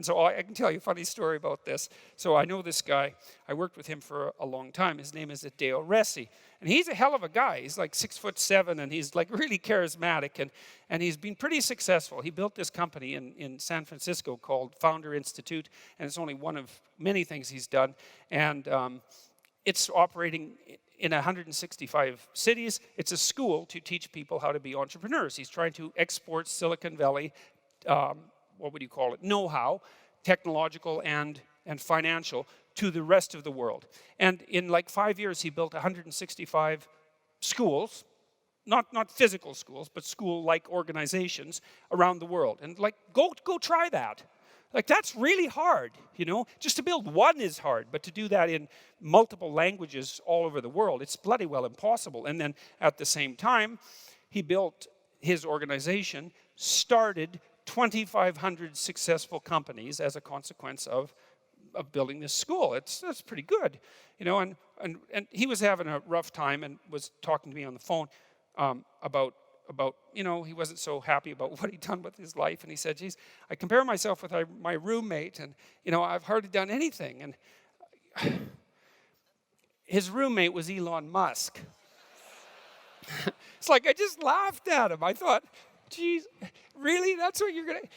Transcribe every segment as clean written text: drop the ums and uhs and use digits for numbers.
And so I can tell you a funny story about this. So I know this guy. I worked with him for a long time. His name is Deo Resi. And he's a hell of a guy. He's like 6'7", and he's like really charismatic, and he's been pretty successful. He built this company in San Francisco called Founder Institute, and it's only one of many things he's done. And it's operating in 165 cities. It's a school to teach people how to be entrepreneurs. He's trying to export Silicon Valley, what would you call it, know-how, technological and financial, to the rest of the world. And in like 5 years, he built 165 schools, not physical schools, but school-like organizations around the world. And like, go try that. Like, that's really hard, you know? Just to build one is hard, but to do that in multiple languages all over the world, it's bloody well impossible. And then at the same time, he built his organization, started 2,500 successful companies as a consequence of building this school. That's pretty good, you know? And he was having a rough time and was talking to me on the phone about, you know, he wasn't so happy about what he'd done with his life. And he said, geez, I compare myself with my roommate, and, you know, I've hardly done anything. And his roommate was Elon Musk. It's like, I just laughed at him. I thought, geez, really? That's what you're going to...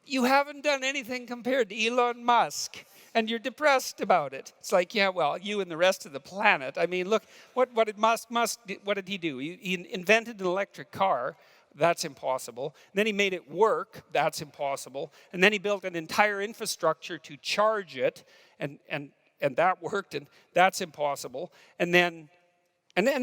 You haven't done anything compared to Elon Musk, and you're depressed about it. It's like, yeah, well, you and the rest of the planet. I mean, look, what did Musk what did he do? He invented an electric car. That's impossible. And then he made it work. That's impossible. And then he built an entire infrastructure to charge it, and that worked, and that's impossible. And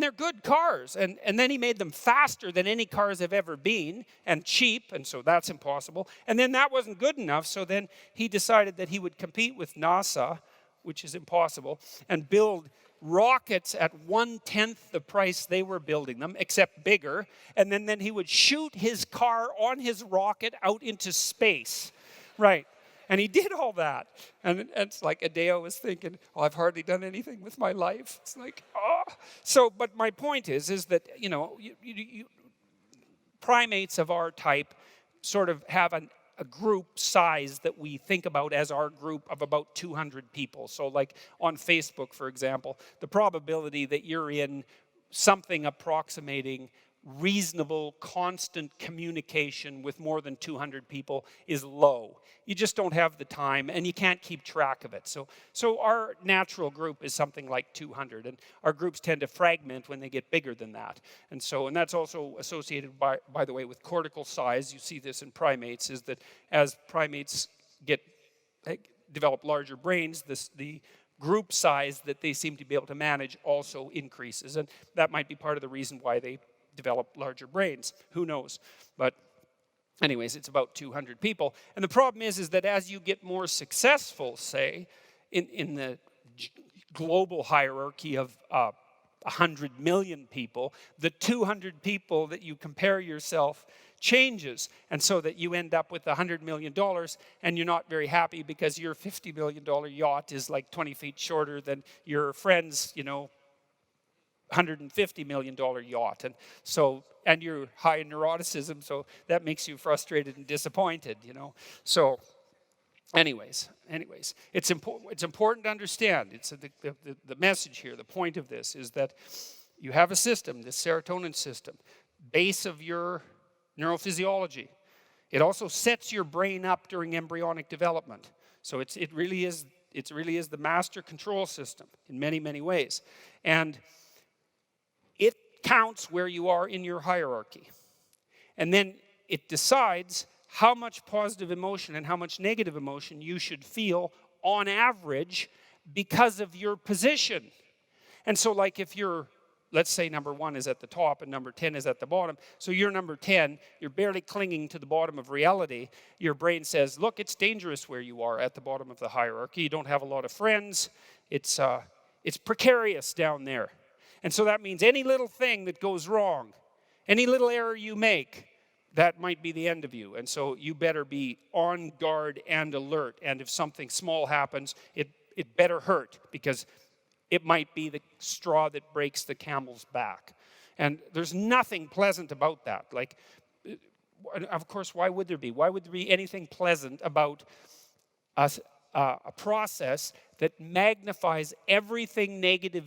they're good cars. And then he made them faster than any cars have ever been, and cheap, and so that's impossible. And then that wasn't good enough, so then he decided that he would compete with NASA, which is impossible, and build rockets at 1/10 the price they were building them, except bigger. And then he would shoot his car on his rocket out into space. Right. And he did all that. And it's like Adeo was thinking, oh, I've hardly done anything with my life. It's like, oh. So, but my point is that, you know, primates of our type sort of have a group size that we think about as our group of about 200 people. So like on Facebook, for example, the probability that you're in something approximating reasonable, constant communication with more than 200 people is low. You just don't have the time, and you can't keep track of it. So our natural group is something like 200, and our groups tend to fragment when they get bigger than that. And that's also associated, by the way, with cortical size. You see this in primates, is that as primates develop larger brains, the group size that they seem to be able to manage also increases, and that might be part of the reason why they develop larger brains. Who knows? But anyways, it's about 200 people. And the problem is that as you get more successful, say, in the global hierarchy of 100 million people, the 200 people that you compare yourself changes. And so that you end up with $100 million, and you're not very happy because your $50 million yacht is like 20 feet shorter than your friend's, you know, $150 million yacht. And you're high in neuroticism, so that makes you frustrated and disappointed, you know. So anyways, it's important to understand. It's the message here, the point of this is that you have a system, this serotonin system, base of your neurophysiology. It also sets your brain up during embryonic development. So it really is the master control system in many, many ways. And it counts where you are in your hierarchy. And then it decides how much positive emotion and how much negative emotion you should feel on average because of your position. And so like if you're, let's say number 1 is at the top and number 10 is at the bottom. So you're number 10, you're barely clinging to the bottom of reality. Your brain says, look, it's dangerous where you are at the bottom of the hierarchy. You don't have a lot of friends. It's precarious down there. And so that means any little thing that goes wrong, any little error you make, that might be the end of you. And so you better be on guard and alert. And if something small happens, it better hurt, because it might be the straw that breaks the camel's back. And there's nothing pleasant about that. Like, of course, why would there be? Why would there be anything pleasant about a process that magnifies everything negative